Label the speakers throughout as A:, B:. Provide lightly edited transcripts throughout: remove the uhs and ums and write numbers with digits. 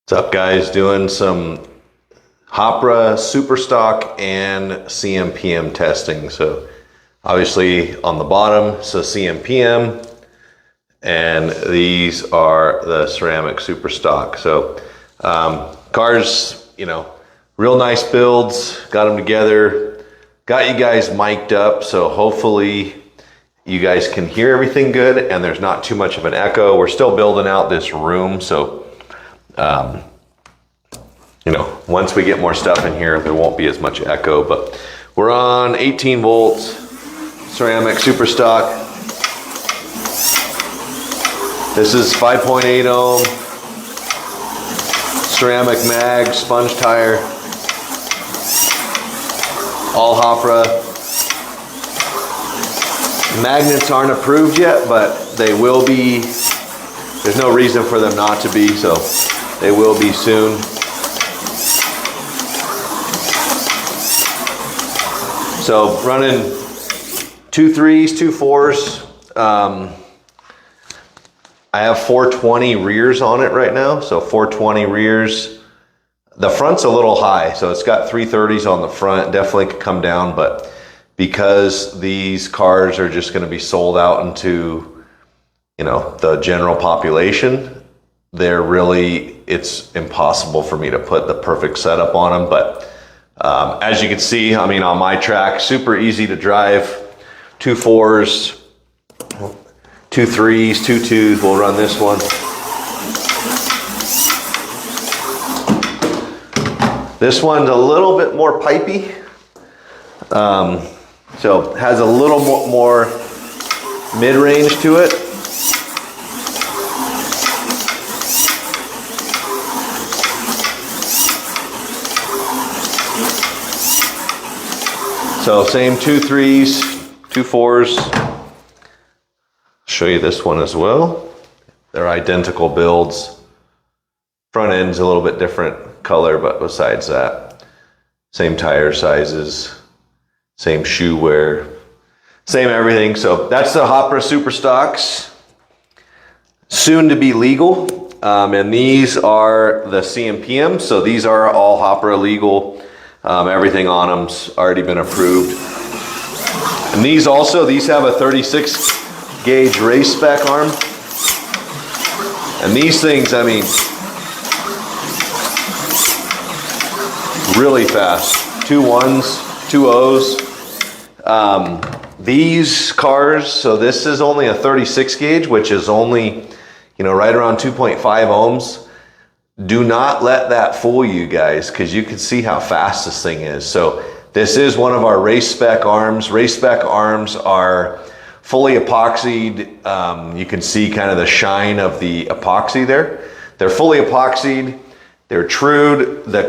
A: What's up, guys? Doing some HOPRA, SuperStock, and CMPM testing. So obviously on the bottom, so CMPM, and these are the ceramic SuperStock. So cars, you know, real nice builds, got them together, got you guys mic'd up. So hopefully you guys can hear everything good and there's not too much of an echo. We're still building out this room. So you know, once we get more stuff in here, there won't be as much echo, but we're on 18 volts, ceramic SuperStock. This is 5.8 ohm, ceramic mag, sponge tire, all HOPRA. Magnets aren't approved yet, but they will be. There's no reason for them not to be, so they will be soon. So running 2 3s, 2 4s. I have 420 rears on it right now. So 420 rears. The front's a little high, so it's got 330s on the front. Definitely could come down, but because these cars are just going to be sold out into, you know, the general population, it's impossible for me to put the perfect setup on them. But as you can see, I mean, on my track, super easy to drive. 2 4s, 2 3s, 2 2s. We'll run this one. This one's a little bit more pipey. So has a little more mid-range to it. So same 2 3s, 2 4s. Show you this one as well. They're identical builds. Front end's a little bit different color, but besides that, same tire sizes, same shoe wear, same everything. So that's the HOPRA SuperStocks, soon to be legal. And these are the CMPM. So these are all HOPRA legal. Everything on them's already been approved. And these have a 36 gauge race spec arm. And these things, I mean, really fast. 2 1s, 2 0s. These cars, so this is only a 36 gauge, which is only, you know, right around 2.5 ohms. Do not let that fool you guys, because you can see how fast this thing is. So this is one of our race spec arms. Race spec arms are fully epoxied. You can see kind of the shine of the epoxy there. They're fully epoxied. They're trued. The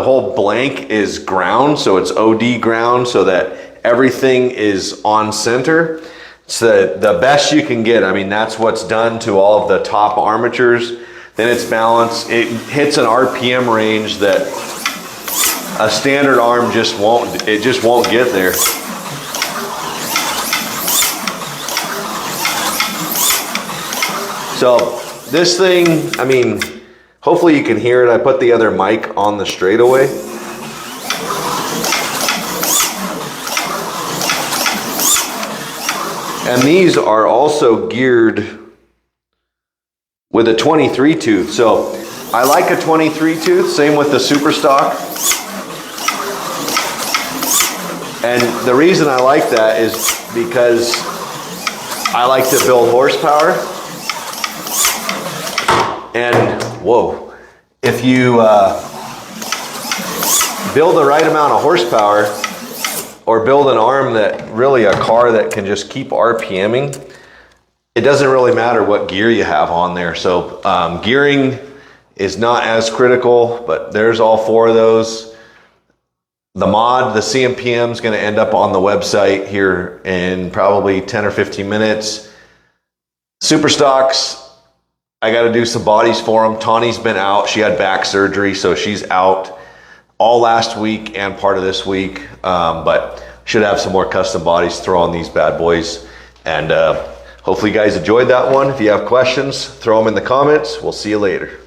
A: whole blank is ground, so it's OD ground, so that everything is on center. It's the best you can get. I mean, that's what's done to all of the top armatures. Then it's balanced. It hits an RPM range that a standard arm just won't get there. So this thing, I mean, hopefully you can hear it. I put the other mic on the straightaway. And these are also geared with a 23 tooth. So I like a 23 tooth, same with the SuperStock. And the reason I like that is because I like to build horsepower. And whoa, if you build the right amount of horsepower, or build an arm that really a car that can just keep RPMing, it doesn't really matter what gear you have on there. So gearing is not as critical, but there's all 4 of those. The mod, the CMPM, is going to end up on the website here in probably 10 or 15 minutes. SuperStocks, I got to do some bodies for them. Tawny's been out. She had back surgery, so she's out all last week and part of this week. But should have some more custom bodies to throw on these bad boys. And hopefully you guys enjoyed that one. If you have questions, throw them in the comments. We'll see you later.